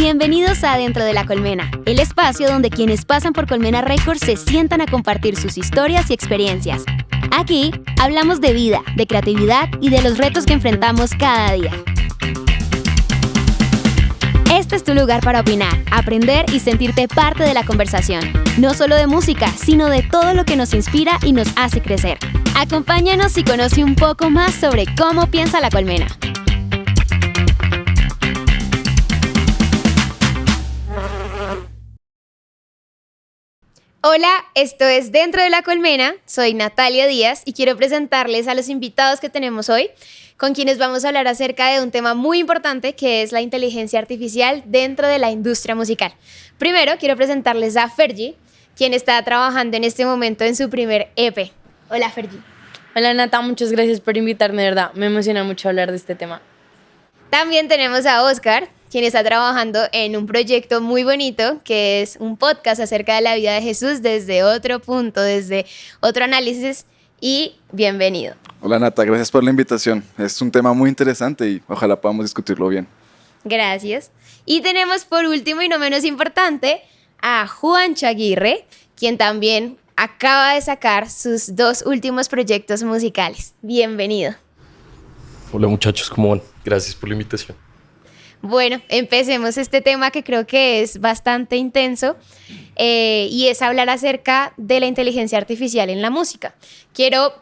Bienvenidos a Dentro de la Colmena, el espacio donde quienes pasan por Colmena Records se sientan a compartir sus historias y experiencias. Aquí hablamos de vida, de creatividad y de los retos que enfrentamos cada día. Este es tu lugar para opinar, aprender y sentirte parte de la conversación. No solo de música, sino de todo lo que nos inspira y nos hace crecer. Acompáñanos y conoce un poco más sobre cómo piensa la colmena. Hola, esto es Dentro de la Colmena, soy Natalia Díaz y quiero presentarles a los invitados que tenemos hoy, con quienes vamos a hablar acerca de un tema muy importante que es la inteligencia artificial dentro de la industria musical. Primero quiero presentarles a Fergie, quien está trabajando en este momento en su primer EP. Hola Fergie. Hola Nata, muchas gracias por invitarme, de verdad, me emociona mucho hablar de este tema. También tenemos a Oscar, quien está trabajando en un proyecto muy bonito, que es un podcast acerca de la vida de Jesús desde otro punto, desde otro análisis, y bienvenido. Hola Nata, gracias por la invitación. Es un tema muy interesante y ojalá podamos discutirlo bien. Gracias. Y tenemos por último y no menos importante a Juancho Aguirre, quien también acaba de sacar sus dos últimos proyectos musicales. Bienvenido. Hola muchachos, ¿cómo van? Gracias por la invitación. Bueno, empecemos este tema que creo que es bastante intenso y es hablar acerca de la inteligencia artificial en la música. Quiero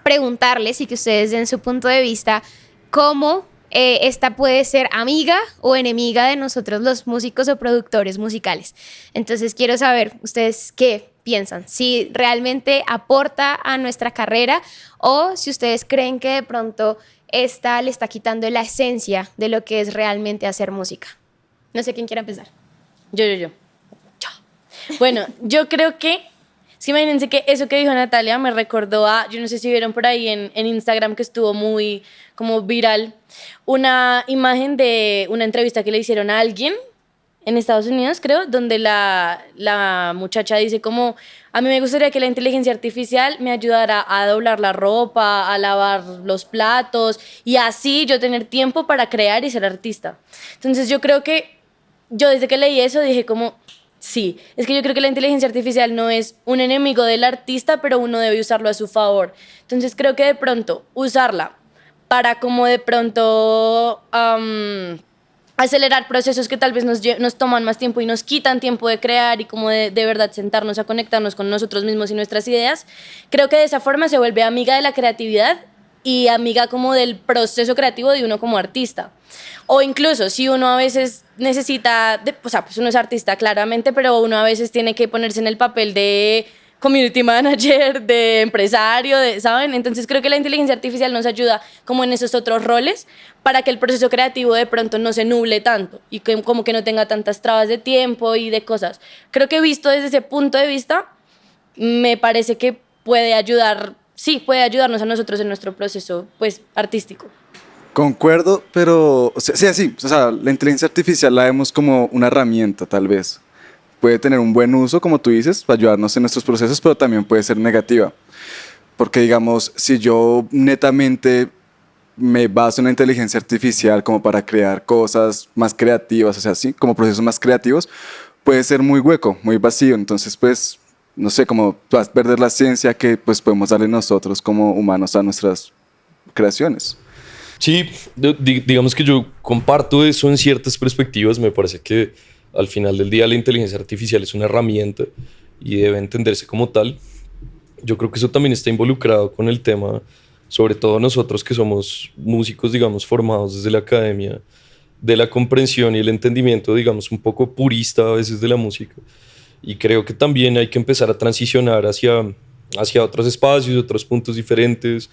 preguntarles y que ustedes den su punto de vista cómo esta puede ser amiga o enemiga de nosotros los músicos o productores musicales. Entonces quiero saber ustedes qué piensan, si realmente aporta a nuestra carrera o si ustedes creen que de pronto esta le está quitando la esencia de lo que es realmente hacer música. No sé quién quiera empezar. Yo. Bueno, yo creo que, imagínense que eso que dijo Natalia me recordó a, yo no sé si vieron por ahí en Instagram que estuvo muy como viral, una imagen de una entrevista que le hicieron a alguien en Estados Unidos, creo, donde la muchacha dice como, a mí me gustaría que la inteligencia artificial me ayudara a doblar la ropa, a lavar los platos y así yo tener tiempo para crear y ser artista. Entonces yo creo que, yo desde que leí eso dije como, sí, es que yo creo que la inteligencia artificial no es un enemigo del artista, pero uno debe usarlo a su favor. Entonces creo que de pronto usarla para como de pronto acelerar procesos que tal vez nos toman más tiempo y nos quitan tiempo de crear y como de verdad sentarnos a conectarnos con nosotros mismos y nuestras ideas, creo que de esa forma se vuelve amiga de la creatividad y amiga como del proceso creativo de uno como artista. O incluso si uno a veces necesita, pues uno es artista claramente, pero uno a veces tiene que ponerse en el papel de community manager, de empresario, ¿saben? Entonces creo que la inteligencia artificial nos ayuda como en esos otros roles para que el proceso creativo de pronto no se nuble tanto y que, como que no tenga tantas trabas de tiempo y de cosas. Creo que visto desde ese punto de vista, me parece que puede ayudarnos a nosotros en nuestro proceso pues artístico. Concuerdo, pero la inteligencia artificial la vemos como una herramienta tal vez. Puede tener un buen uso, como tú dices, para ayudarnos en nuestros procesos, pero también puede ser negativa. Porque, digamos, si yo netamente me baso en la inteligencia artificial como para crear cosas más creativas, o sea, sí, como procesos más creativos, puede ser muy hueco, muy vacío. Entonces, pues, no sé, como vas a perder la ciencia que pues, podemos darle nosotros como humanos a nuestras creaciones. Sí, digamos que yo comparto eso en ciertas perspectivas. Me parece que al final del día la inteligencia artificial es una herramienta y debe entenderse como tal. Yo creo que eso también está involucrado con el tema, sobre todo nosotros que somos músicos, digamos, formados desde la academia, de la comprensión y el entendimiento, digamos, un poco purista a veces de la música. Y creo que también hay que empezar a transicionar hacia otros espacios, otros puntos diferentes,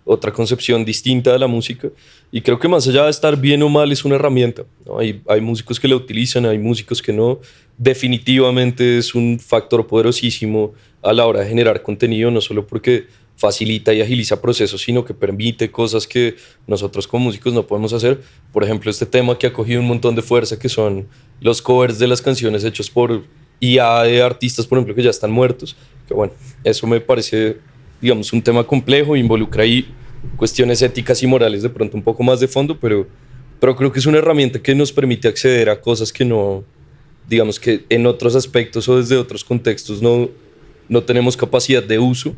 otra concepción distinta de la música. Y creo que más allá de estar bien o mal es una herramienta, ¿no? Hay músicos que la utilizan, hay músicos que no. Definitivamente es un factor poderosísimo a la hora de generar contenido, no solo porque facilita y agiliza procesos, sino que permite cosas que nosotros como músicos no podemos hacer. Por ejemplo, este tema que ha cogido un montón de fuerza, que son los covers de las canciones hechos por IA de artistas, por ejemplo, que ya están muertos. Que bueno, eso me parece, digamos, un tema complejo, involucra ahí cuestiones éticas y morales de pronto un poco más de fondo, pero pero creo que es una herramienta que nos permite acceder a cosas que no, digamos que en otros aspectos o desde otros contextos no tenemos capacidad de uso.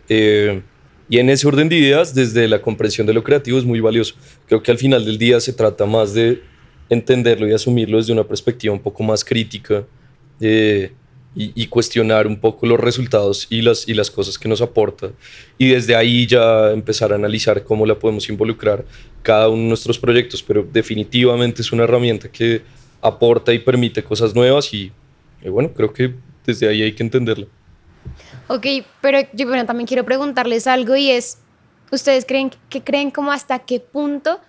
Y en ese orden de ideas, desde la comprensión de lo creativo es muy valioso. Creo que al final del día se trata más de entenderlo y asumirlo desde una perspectiva un poco más crítica, y cuestionar un poco los resultados y las cosas que nos aporta. Y desde ahí ya empezar a analizar cómo la podemos involucrar cada uno de nuestros proyectos. Pero definitivamente es una herramienta que aporta y permite cosas nuevas y bueno, creo que desde ahí hay que entenderla. Ok, pero yo bueno, también quiero preguntarles algo y es, ¿ustedes creen como hasta qué punto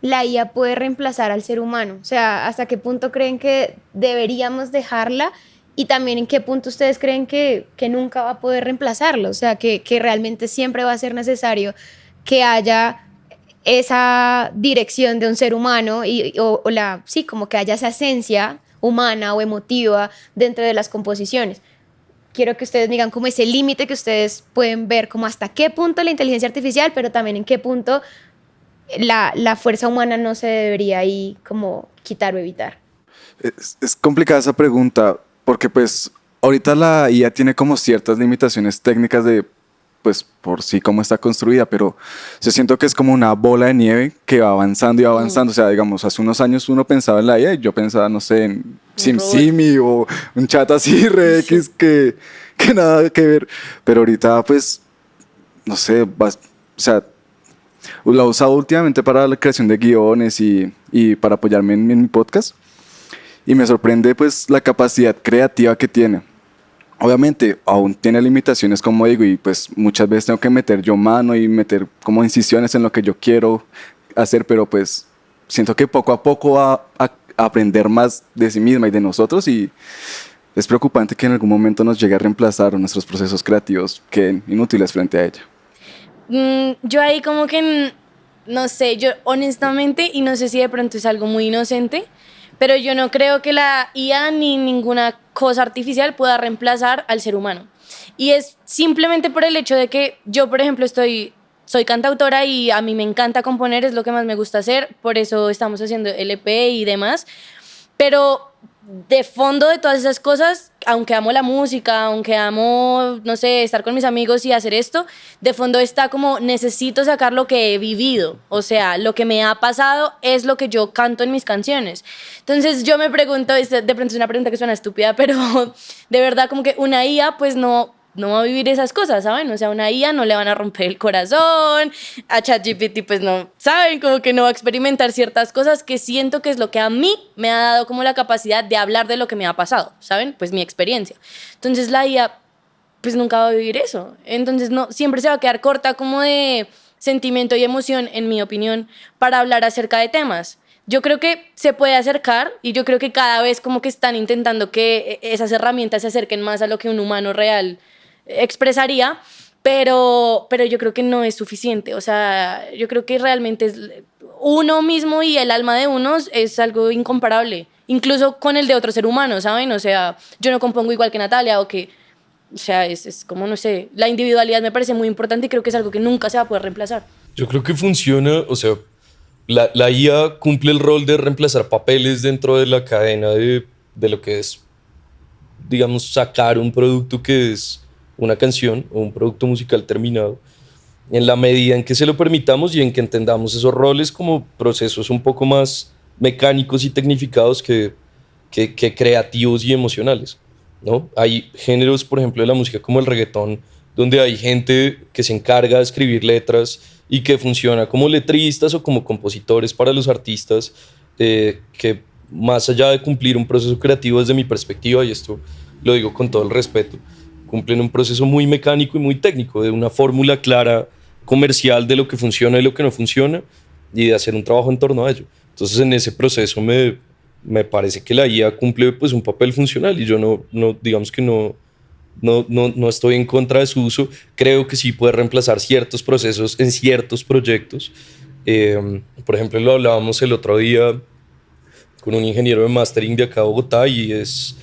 la IA puede reemplazar al ser humano? O sea, ¿hasta qué punto creen que deberíamos dejarla? Y también en qué punto ustedes creen que nunca va a poder reemplazarlo. O sea, que realmente siempre va a ser necesario que haya esa dirección de un ser humano sí, como que haya esa esencia humana o emotiva dentro de las composiciones. Quiero que ustedes digan como ese límite que ustedes pueden ver, como hasta qué punto la inteligencia artificial, pero también en qué punto la fuerza humana no se debería ahí como quitar o evitar. Es complicada esa pregunta porque pues ahorita la IA tiene como ciertas limitaciones técnicas de pues por sí cómo está construida, pero yo siento que es como una bola de nieve que va avanzando y va avanzando. O sea, digamos, hace unos años uno pensaba en la IA y yo pensaba, no sé, en SimSimi o un chat así re X que nada que ver. Pero ahorita pues, no sé, o sea, la he usado últimamente para la creación de guiones y para apoyarme en mi podcast. Y me sorprende pues la capacidad creativa que tiene. Obviamente aún tiene limitaciones, como digo, y pues muchas veces tengo que meter yo mano y meter como incisiones en lo que yo quiero hacer, pero pues siento que poco a poco va a aprender más de sí misma y de nosotros, y es preocupante que en algún momento nos llegue a reemplazar o nuestros procesos creativos queden inútiles frente a ella. Yo ahí como que, no sé, yo honestamente, y no sé si de pronto es algo muy inocente, pero yo no creo que la IA ni ninguna cosa artificial pueda reemplazar al ser humano. Y es simplemente por el hecho de que yo, por ejemplo, soy cantautora y a mí me encanta componer, es lo que más me gusta hacer, por eso estamos haciendo LP y demás. Pero de fondo de todas esas cosas, aunque amo la música, aunque amo, no sé, estar con mis amigos y hacer esto, de fondo está como necesito sacar lo que he vivido, o sea, lo que me ha pasado es lo que yo canto en mis canciones. Entonces yo me pregunto, de pronto es una pregunta que suena estúpida, pero de verdad como que una IA pues no va a vivir esas cosas, ¿saben? O sea, a una IA no le van a romper el corazón, a ChatGPT pues no, ¿saben? Como que no va a experimentar ciertas cosas que siento que es lo que a mí me ha dado como la capacidad de hablar de lo que me ha pasado, ¿saben? Pues mi experiencia. Entonces la IA pues nunca va a vivir eso. Entonces no, siempre se va a quedar corta como de sentimiento y emoción, en mi opinión, para hablar acerca de temas. Yo creo que se puede acercar y yo creo que cada vez como que están intentando que esas herramientas se acerquen más a lo que un humano real expresaría, pero yo creo que no es suficiente. O sea, yo creo que realmente es uno mismo y el alma de unos es algo incomparable, incluso con el de otro ser humano, ¿saben? O sea, yo no compongo igual que Natalia o sea, es como, no sé, la individualidad me parece muy importante y creo que es algo que nunca se va a poder reemplazar. Yo creo que funciona, o sea, la IA cumple el rol de reemplazar papeles dentro de la cadena de lo que es, digamos, sacar un producto que es una canción o un producto musical terminado, en la medida en que se lo permitamos y en que entendamos esos roles como procesos un poco más mecánicos y tecnificados que creativos y emocionales, ¿no? Hay géneros, por ejemplo, de la música como el reggaetón, donde hay gente que se encarga de escribir letras y que funciona como letristas o como compositores para los artistas, que más allá de cumplir un proceso creativo desde mi perspectiva, y esto lo digo con todo el respeto, cumplen un proceso muy mecánico y muy técnico, de una fórmula clara, comercial de lo que funciona y lo que no funciona, y de hacer un trabajo en torno a ello. Entonces en ese proceso me parece que la IA cumple pues un papel funcional y yo no digamos que no estoy en contra de su uso. Creo que sí puede reemplazar ciertos procesos en ciertos proyectos. Por ejemplo, lo hablábamos el otro día con un ingeniero de mastering de acá de Bogotá y es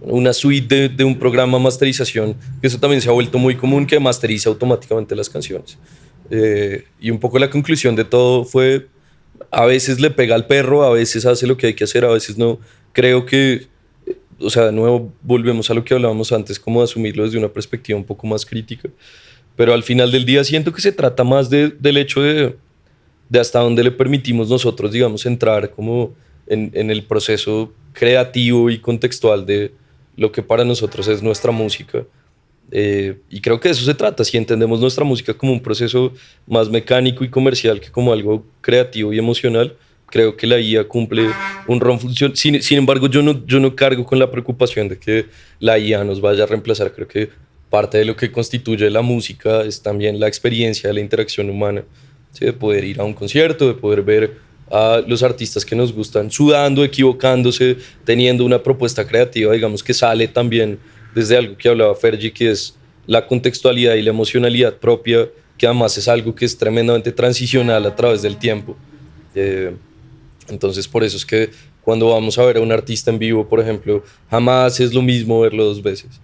una suite de un programa de masterización, que eso también se ha vuelto muy común, que masteriza automáticamente las canciones. Y un poco la conclusión de todo fue a veces le pega al perro, a veces hace lo que hay que hacer, a veces no. Creo que, o sea, de nuevo volvemos a lo que hablábamos antes, como de asumirlo desde una perspectiva un poco más crítica. Pero al final del día siento que se trata más del hecho de hasta dónde le permitimos nosotros, digamos, entrar como en el proceso creativo y contextual de lo que para nosotros es nuestra música. Y creo que de eso se trata, si entendemos nuestra música como un proceso más mecánico y comercial que como algo creativo y emocional, creo que la IA cumple un rol función. Sin embargo, yo no cargo con la preocupación de que la IA nos vaya a reemplazar. Creo que parte de lo que constituye la música es también la experiencia de la interacción humana, ¿sí? De poder ir a un concierto, de poder ver a los artistas que nos gustan sudando, equivocándose, teniendo una propuesta creativa, digamos, que sale también desde algo que hablaba Fergie, que es la contextualidad y la emocionalidad propia, que además es algo que es tremendamente transicional a través del tiempo. Entonces, por eso es que cuando vamos a ver a un artista en vivo, por ejemplo, jamás es lo mismo verlo dos veces.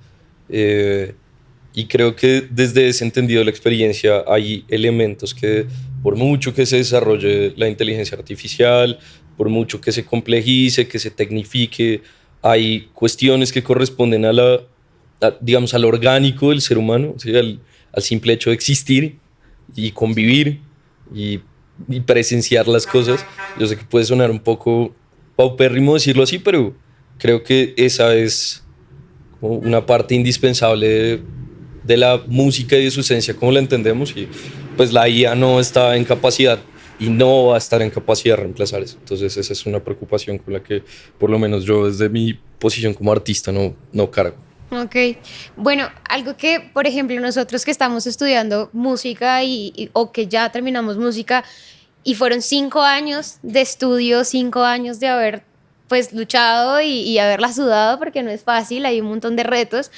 Y creo que desde ese entendido de la experiencia hay elementos que, por mucho que se desarrolle la inteligencia artificial, por mucho que se complejice, que se tecnifique, hay cuestiones que corresponden digamos, al orgánico del ser humano, ¿sí? Al simple hecho de existir y convivir y, y presenciar las cosas. Yo sé que puede sonar un poco paupérrimo decirlo así, pero creo que esa es como una parte indispensable de la música y de su esencia como la entendemos, y pues la IA no está en capacidad y no va a estar en capacidad de reemplazar eso. Entonces esa es una preocupación con la que por lo menos yo desde mi posición como artista no cargo. Ok, bueno, algo que, por ejemplo, nosotros que estamos estudiando música o que ya terminamos música y fueron 5 años de estudio, 5 años de haber pues luchado y haberla sudado, porque no es fácil, hay un montón de retos.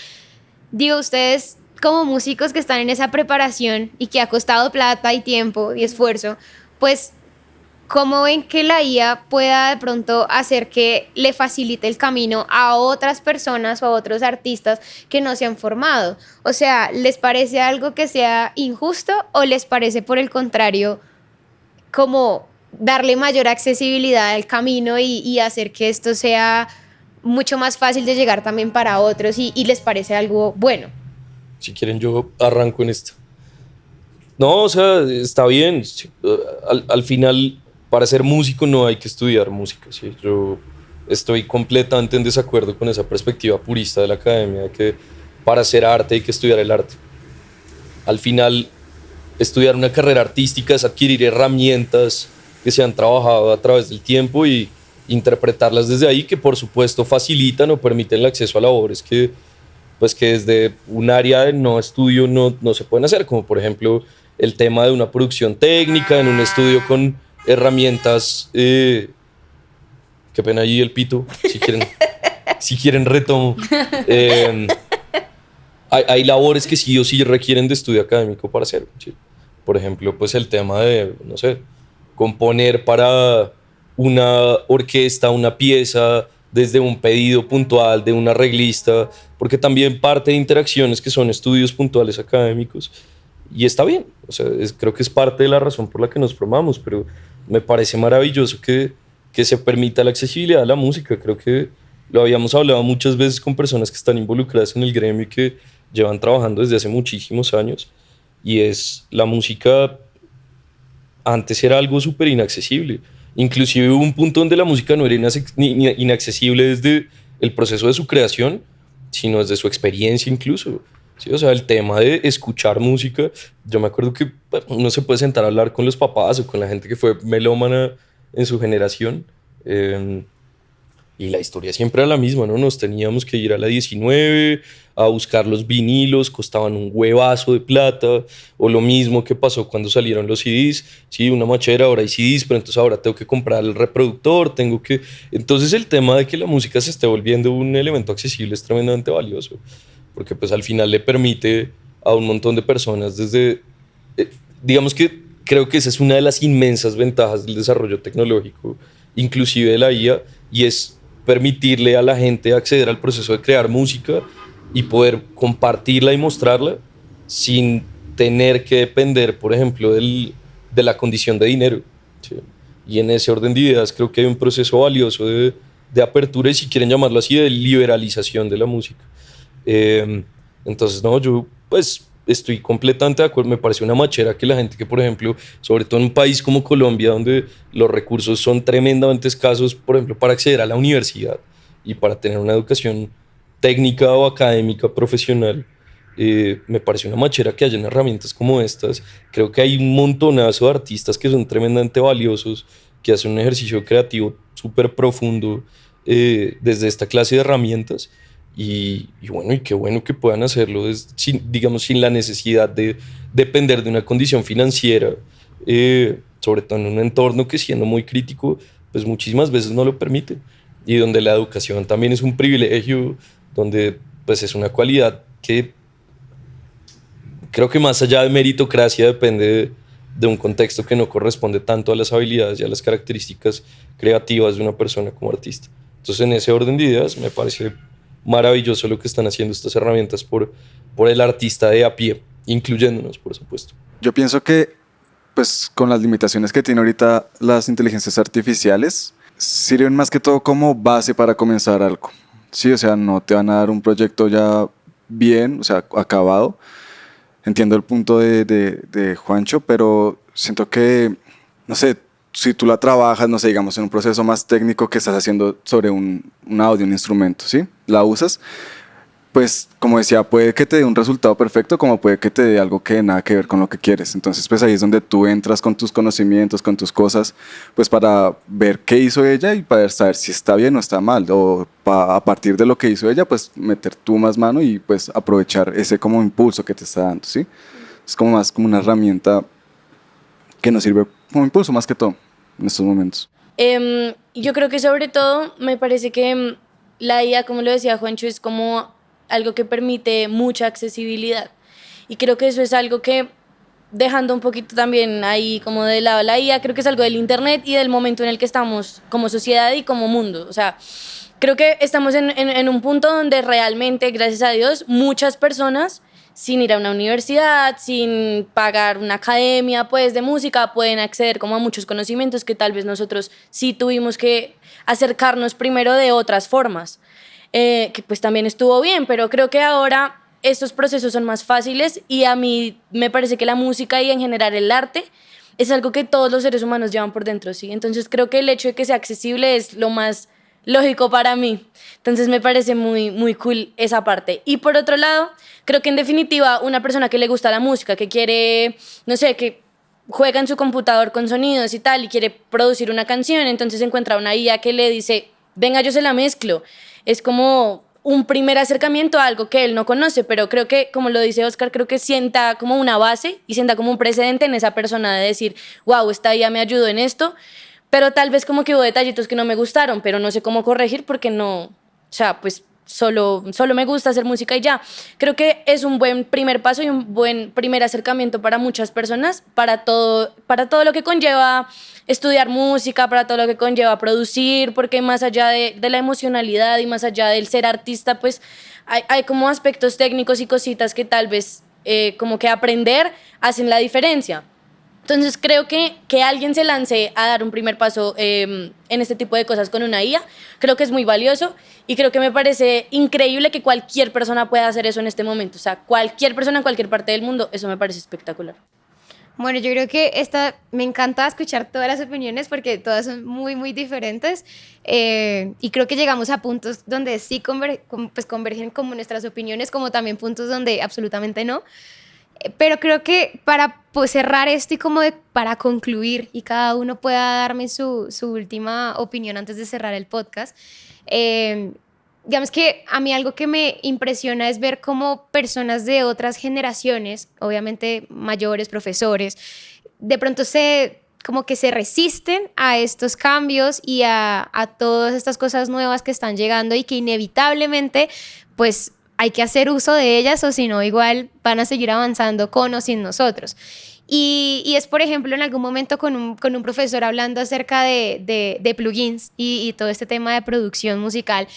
Digo, ustedes como músicos que están en esa preparación y que ha costado plata y tiempo y esfuerzo, pues ¿cómo ven que la IA pueda de pronto hacer que le facilite el camino a otras personas o a otros artistas que no se han formado? O sea, ¿les parece algo que sea injusto o les parece por el contrario como darle mayor accesibilidad al camino y hacer que esto sea mucho más fácil de llegar también para otros y les parece algo bueno? Si quieren yo arranco en esto. No, o sea, está bien. Sí, al final, para ser músico no hay que estudiar música, ¿sí? Yo estoy completamente en desacuerdo con esa perspectiva purista de la academia, de que para hacer arte hay que estudiar el arte. Al final, estudiar una carrera artística es adquirir herramientas que se han trabajado a través del tiempo y interpretarlas desde ahí, que por supuesto facilitan o permiten el acceso a labores que, pues, que desde un área de no estudio no se pueden hacer, como por ejemplo el tema de una producción técnica en un estudio con herramientas. Qué pena ahí el pito, si quieren retomo. Hay labores que sí o sí requieren de estudio académico para hacer, ¿sí? Por ejemplo, pues el tema de, no sé, componer para una orquesta, una pieza, desde un pedido puntual de un arreglista, porque también parte de interacciones que son estudios puntuales académicos, y está bien, o sea, creo que es parte de la razón por la que nos formamos, pero me parece maravilloso que se permita la accesibilidad a la música. Creo que lo habíamos hablado muchas veces con personas que están involucradas en el gremio y que llevan trabajando desde hace muchísimos años, y es la música antes era algo súper inaccesible. Inclusive hubo un punto donde la música no era inaccesible desde el proceso de su creación, sino desde su experiencia incluso. Sí, o sea, el tema de escuchar música, yo me acuerdo que uno se puede sentar a hablar con los papás o con la gente que fue melómana en su generación, y la historia siempre era la misma, ¿no? Nos teníamos que ir a la 19 a buscar los vinilos, costaban un huevazo de plata, o lo mismo que pasó cuando salieron los CDs, sí, una machera, ahora hay CDs, pero entonces ahora tengo que comprar el reproductor, tengo que... Entonces el tema de que la música se esté volviendo un elemento accesible es tremendamente valioso, porque pues al final le permite a un montón de personas desde... digamos que creo que esa es una de las inmensas ventajas del desarrollo tecnológico, inclusive de la IA, y es permitirle a la gente acceder al proceso de crear música y poder compartirla y mostrarla sin tener que depender, por ejemplo, de la condición de dinero, ¿sí? Y en ese orden de ideas creo que hay un proceso valioso de apertura y, si quieren llamarlo así, de liberalización de la música. Entonces, no, yo pues estoy completamente de acuerdo. Me parece una machera que la gente que, por ejemplo, sobre todo en un país como Colombia, donde los recursos son tremendamente escasos, por ejemplo, para acceder a la universidad y para tener una educación técnica o académica profesional, me parece una machera que hayan herramientas como estas. Creo que hay un montonazo de artistas que son tremendamente valiosos, que hacen un ejercicio creativo súper profundo desde esta clase de herramientas. Y bueno, y qué bueno que puedan hacerlo sin, digamos, sin la necesidad de depender de una condición financiera, sobre todo en un entorno que, siendo muy crítico, pues muchísimas veces no lo permite, y donde la educación también es un privilegio, donde pues es una cualidad que creo que, más allá de meritocracia, depende de un contexto que no corresponde tanto a las habilidades y a las características creativas de una persona como artista. Entonces, en ese orden de ideas, me parece maravilloso lo que están haciendo estas herramientas por el artista de a pie, incluyéndonos, por supuesto. Yo pienso que, pues, con las limitaciones que tienen ahorita las inteligencias artificiales, sirven más que todo como base para comenzar algo. Sí, o sea, no te van a dar un proyecto ya bien, o sea, acabado. Entiendo el punto de Juancho, pero siento que, no sé, si tú la trabajas, no sé, digamos, en un proceso más técnico que estás haciendo sobre un audio, un instrumento, ¿sí? La usas, pues, como decía, puede que te dé un resultado perfecto, como puede que te dé algo que nada que ver con lo que quieres. Entonces, pues ahí es donde tú entras con tus conocimientos, con tus cosas, pues para ver qué hizo ella y para saber si está bien o está mal. O a partir de lo que hizo ella, pues meter tú más mano y pues aprovechar ese como impulso que te está dando, ¿sí? Es como más como una herramienta que nos sirve como impulso más que todo en estos momentos. Yo creo que sobre todo me parece que la IA, como lo decía Juancho, es como algo que permite mucha accesibilidad. Y creo que eso es algo que, dejando un poquito también ahí como de lado la IA, creo que es algo del internet y del momento en el que estamos como sociedad y como mundo. O sea, creo que estamos en un punto donde realmente, gracias a Dios, muchas personas, sin ir a una universidad, sin pagar una academia pues de música, pueden acceder como a muchos conocimientos que tal vez nosotros sí tuvimos que acercarnos primero de otras formas, que pues también estuvo bien, pero creo que ahora estos procesos son más fáciles y a mí me parece que la música y en general el arte es algo que todos los seres humanos llevan por dentro, ¿sí? Entonces creo que el hecho de que sea accesible es lo más lógico para mí. Entonces me parece muy, muy cool esa parte. Y por otro lado, creo que en definitiva una persona que le gusta la música, que quiere, no sé, que juega en su computador con sonidos y tal y quiere producir una canción, entonces encuentra una IA que le dice, venga, yo se la mezclo. Es como un primer acercamiento a algo que él no conoce, pero creo que, como lo dice Oscar, creo que sienta como una base y sienta como un precedente en esa persona de decir, wow, esta IA me ayudó en esto, pero tal vez como que hubo detallitos que no me gustaron, pero no sé cómo corregir porque no, o sea, pues solo me gusta hacer música y ya. Creo que es un buen primer paso y un buen primer acercamiento para muchas personas, para todo lo que conlleva estudiar música, para todo lo que conlleva producir, porque más allá de la emocionalidad y más allá del ser artista, pues hay como aspectos técnicos y cositas que tal vez como que aprender hacen la diferencia. Entonces creo que alguien se lance a dar un primer paso en este tipo de cosas con una IA, creo que es muy valioso y creo que me parece increíble que cualquier persona pueda hacer eso en este momento. O sea, cualquier persona en cualquier parte del mundo, eso me parece espectacular. Bueno, yo creo que me encanta escuchar todas las opiniones porque todas son muy, muy diferentes, y creo que llegamos a puntos donde sí pues convergen como nuestras opiniones, como también puntos donde absolutamente no. Pero creo que para pues, cerrar esto y como para concluir y cada uno pueda darme su última opinión antes de cerrar el podcast, digamos que a mí algo que me impresiona es ver cómo personas de otras generaciones, obviamente mayores, profesores, de pronto como que se resisten a estos cambios y a todas estas cosas nuevas que están llegando y que inevitablemente pues hay que hacer uso de ellas o si no igual van a seguir avanzando con o sin nosotros. Y es, por ejemplo, en algún momento con un profesor hablando acerca de plugins y todo este tema de producción musical,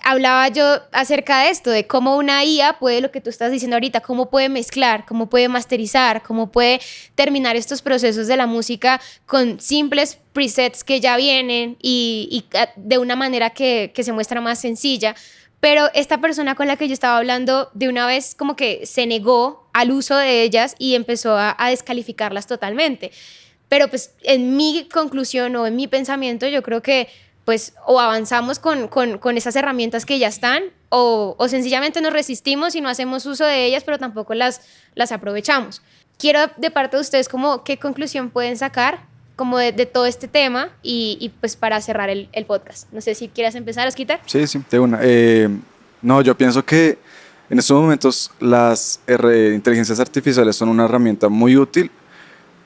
hablaba yo acerca de esto, de cómo una IA puede, lo que tú estás diciendo ahorita, cómo puede mezclar, cómo puede masterizar, cómo puede terminar estos procesos de la música con simples presets que ya vienen y de una manera que se muestra más sencilla. Pero esta persona con la que yo estaba hablando de una vez como que se negó al uso de ellas y empezó a descalificarlas totalmente. Pero pues en mi conclusión o en mi pensamiento yo creo que pues o avanzamos con esas herramientas que ya están o sencillamente nos resistimos y no hacemos uso de ellas, pero tampoco las aprovechamos. Quiero de parte de ustedes como qué conclusión pueden sacar como de todo este tema y pues para cerrar el podcast. No sé si quieras empezar, Osquitar. Sí, de una. No, yo pienso que en estos momentos las inteligencias artificiales son una herramienta muy útil,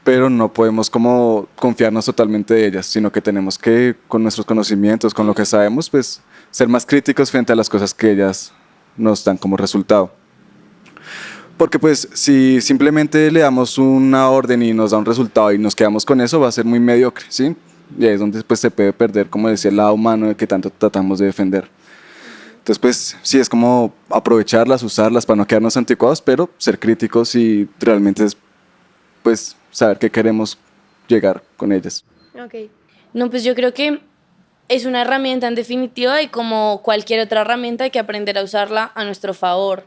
pero no podemos como confiarnos totalmente de ellas, sino que tenemos que, con nuestros conocimientos, con lo que sabemos, pues ser más críticos frente a las cosas que ellas nos dan como resultado. Porque pues si simplemente le damos una orden y nos da un resultado y nos quedamos con eso, va a ser muy mediocre, ¿sí? Y ahí es donde pues, se puede perder, como decía, el lado humano de que tanto tratamos de defender. Entonces pues sí, es como aprovecharlas, usarlas para no quedarnos anticuados, pero ser críticos y realmente es pues saber qué queremos llegar con ellas. Ok. No, pues yo creo que es una herramienta en definitiva y como cualquier otra herramienta hay que aprender a usarla a nuestro favor.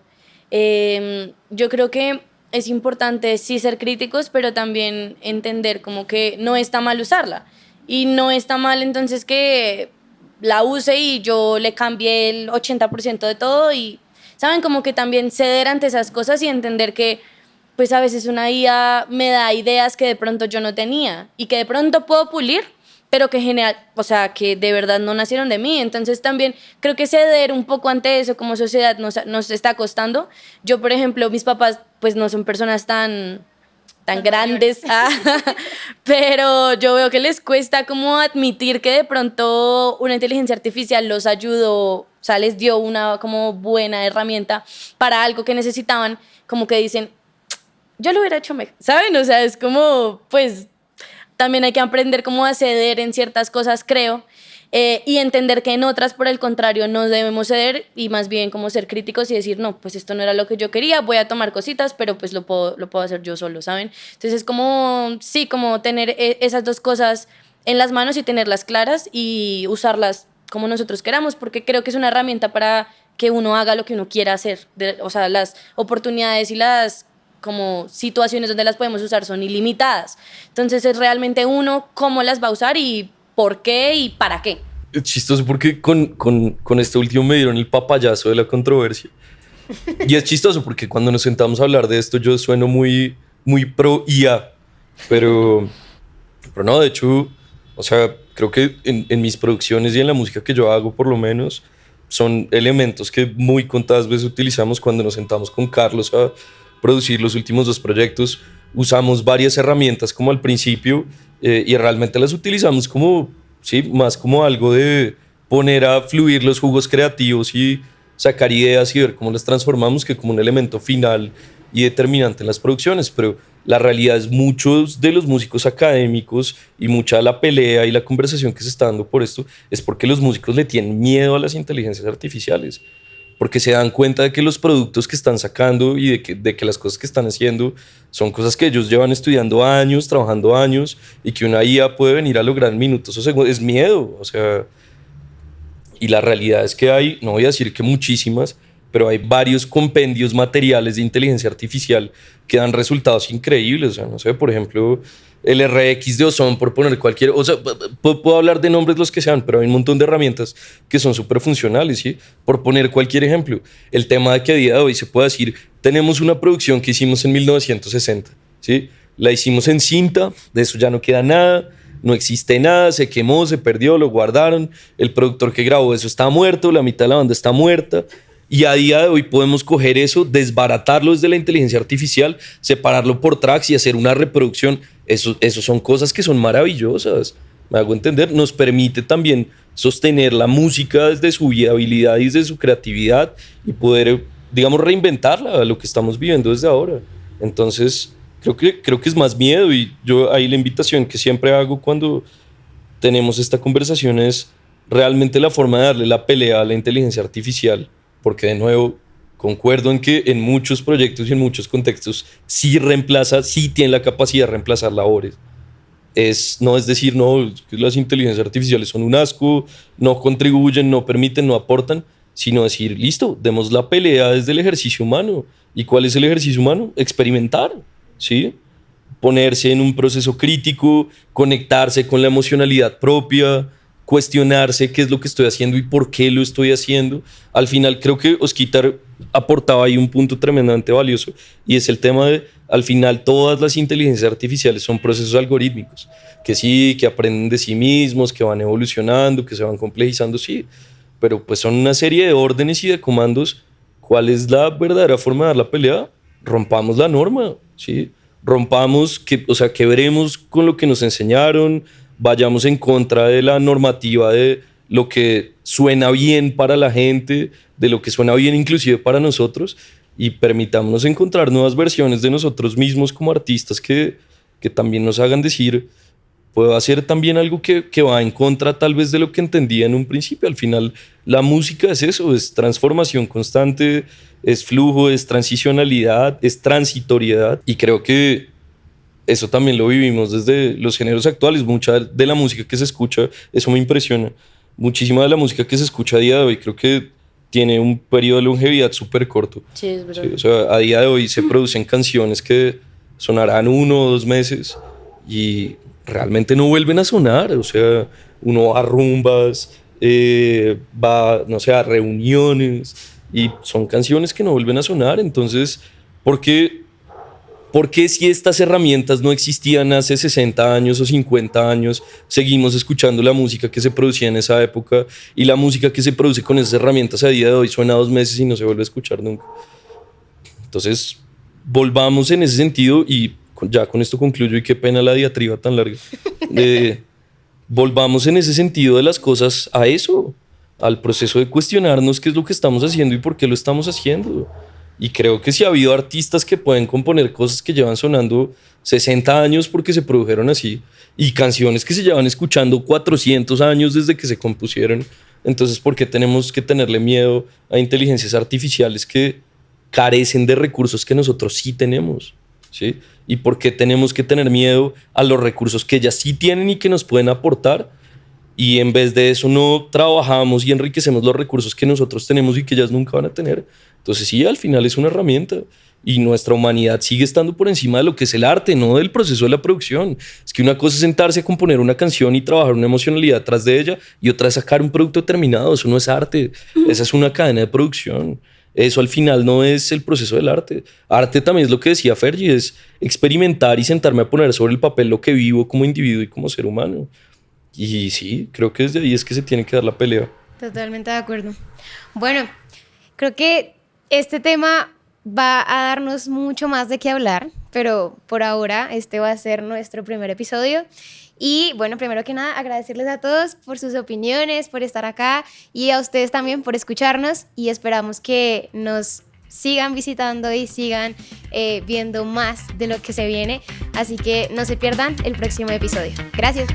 Yo creo que es importante sí ser críticos, pero también entender como que no está mal usarla. Y no está mal entonces que la use y yo le cambié el 80% de todo y, ¿saben? Como que también ceder ante esas cosas y entender que pues a veces una IA me da ideas que de pronto yo no tenía y que de pronto puedo pulir, pero que general, o sea, que de verdad no nacieron de mí. Entonces también creo que ceder un poco ante eso como sociedad nos está costando. Yo, por ejemplo, mis papás pues no son personas tan grandes, pero yo veo que les cuesta como admitir que de pronto una inteligencia artificial los ayudó, o sea, les dio una como buena herramienta para algo que necesitaban, como que dicen, yo lo hubiera hecho mejor, ¿saben? O sea, es como, pues, también hay que aprender cómo a ceder en ciertas cosas, creo, y entender que en otras, por el contrario, no debemos ceder y más bien como ser críticos y decir, no, pues esto no era lo que yo quería, voy a tomar cositas, pero pues lo puedo hacer yo solo, ¿saben? Entonces es como, sí, como tener esas dos cosas en las manos y tenerlas claras y usarlas como nosotros queramos, porque creo que es una herramienta para que uno haga lo que uno quiera hacer, o sea, las oportunidades y las como situaciones donde las podemos usar son ilimitadas. Entonces es realmente uno cómo las va a usar y por qué y para qué. Es chistoso porque con este último me dieron el papayazo de la controversia. Y es chistoso porque cuando nos sentamos a hablar de esto yo sueno muy, muy pro IA. Pero no, de hecho, o sea, creo que en mis producciones y en la música que yo hago por lo menos son elementos que muy contadas veces utilizamos cuando nos sentamos con Carlos a producir los últimos 2 proyectos. Usamos varias herramientas como al principio y realmente las utilizamos como, sí, más como algo de poner a fluir los jugos creativos y sacar ideas y ver cómo las transformamos que como un elemento final y determinante en las producciones. Pero la realidad es muchos de los músicos académicos y mucha de la pelea y la conversación que se está dando por esto es porque los músicos le tienen miedo a las inteligencias artificiales, porque se dan cuenta de que los productos que están sacando y de que las cosas que están haciendo son cosas que ellos llevan estudiando años, trabajando años, y que una IA puede venir a lograr en minutos o segundos. Es miedo, o sea, y la realidad es que hay, no voy a decir que muchísimas, pero hay varios compendios materiales de inteligencia artificial que dan resultados increíbles. O sea, no sé, por ejemplo, el RX de Ozone, por poner cualquier, o sea, puedo hablar de nombres los que sean, pero hay un montón de herramientas que son súper funcionales, ¿sí? Por poner cualquier ejemplo, el tema de que a día de hoy se puede decir, tenemos una producción que hicimos en 1960, ¿sí? La hicimos en cinta, de eso ya no queda nada, no existe nada, se quemó, se perdió, lo guardaron, el productor que grabó eso está muerto, la mitad de la banda está muerta. Y a día de hoy podemos coger eso, desbaratarlo desde la inteligencia artificial, separarlo por tracks y hacer una reproducción. Eso son cosas que son maravillosas. Me hago entender. Nos permite también sostener la música desde su viabilidad y desde su creatividad y poder, digamos, reinventarla a lo que estamos viviendo desde ahora. Entonces, creo que es más miedo, y yo ahí la invitación que siempre hago cuando tenemos esta conversación es realmente la forma de darle la pelea a la inteligencia artificial, porque de nuevo concuerdo en que en muchos proyectos y en muchos contextos sí reemplaza, sí tiene la capacidad de reemplazar labores. No es decir, no, que las inteligencias artificiales son un asco, no contribuyen, no permiten, no aportan, sino decir, listo, demos la pelea desde el ejercicio humano. ¿Y cuál es el ejercicio humano? Experimentar, ¿sí? Ponerse en un proceso crítico, conectarse con la emocionalidad propia, cuestionarse qué es lo que estoy haciendo y por qué lo estoy haciendo. Al final creo que Osquitar aportaba ahí un punto tremendamente valioso y es el tema de, al final todas las inteligencias artificiales son procesos algorítmicos, que sí, que aprenden de sí mismos, que van evolucionando, que se van complejizando, sí, pero pues son una serie de órdenes y de comandos. ¿Cuál es la verdadera forma de dar la pelea? Rompamos la norma, ¿sí? Rompamos, o sea, quebremos con lo que nos enseñaron, vayamos en contra de la normativa de lo que suena bien para la gente, de lo que suena bien inclusive para nosotros, y permitámonos encontrar nuevas versiones de nosotros mismos como artistas que también nos hagan decir, puedo hacer también algo que va en contra tal vez de lo que entendía en un principio. Al final la música es eso, es transformación constante, es flujo, es transicionalidad, es transitoriedad, y creo que eso también lo vivimos desde los géneros actuales. Mucha de la música que se escucha, eso me impresiona, muchísima de la música que se escucha a día de hoy creo que tiene un periodo de longevidad súper corto. Sí, es verdad. Sí, o sea, a día de hoy se producen canciones que sonarán 1 o 2 meses y realmente no vuelven a sonar. O sea, uno va a rumbas, va, no sé, a reuniones y son canciones que no vuelven a sonar. Entonces, ¿por qué si estas herramientas no existían hace 60 años o 50 años, seguimos escuchando la música que se producía en esa época y la música que se produce con esas herramientas a día de hoy suena 2 meses y no se vuelve a escuchar nunca? Entonces, volvamos en ese sentido y ya con esto concluyo y qué pena la diatriba tan larga. Volvamos en ese sentido de las cosas a eso, al proceso de cuestionarnos qué es lo que estamos haciendo y por qué lo estamos haciendo. Y creo que sí ha habido artistas que pueden componer cosas que llevan sonando 60 años porque se produjeron así, y canciones que se llevan escuchando 400 años desde que se compusieron. Entonces, ¿por qué tenemos que tenerle miedo a inteligencias artificiales que carecen de recursos que nosotros sí tenemos? ¿Sí? ¿Y por qué tenemos que tener miedo a los recursos que ellas sí tienen y que nos pueden aportar? Y en vez de eso no trabajamos y enriquecemos los recursos que nosotros tenemos y que ellas nunca van a tener. Entonces sí, al final es una herramienta y nuestra humanidad sigue estando por encima de lo que es el arte, no del proceso de la producción. Es que una cosa es sentarse a componer una canción y trabajar una emocionalidad tras de ella, y otra es sacar un producto terminado. Eso no es arte, esa es una cadena de producción. Eso al final no es el proceso del arte. Arte también es lo que decía Fergie, es experimentar y sentarme a poner sobre el papel lo que vivo como individuo y como ser humano. Y sí, creo que desde ahí es que se tiene que dar la pelea. Totalmente de acuerdo. Bueno, creo que este tema va a darnos mucho más de qué hablar, pero por ahora este va a ser nuestro primer episodio. Y bueno, primero que nada, agradecerles a todos por sus opiniones, por estar acá, y a ustedes también por escucharnos, y esperamos que nos sigan visitando y sigan viendo más de lo que se viene. Así que no se pierdan el próximo episodio. Gracias.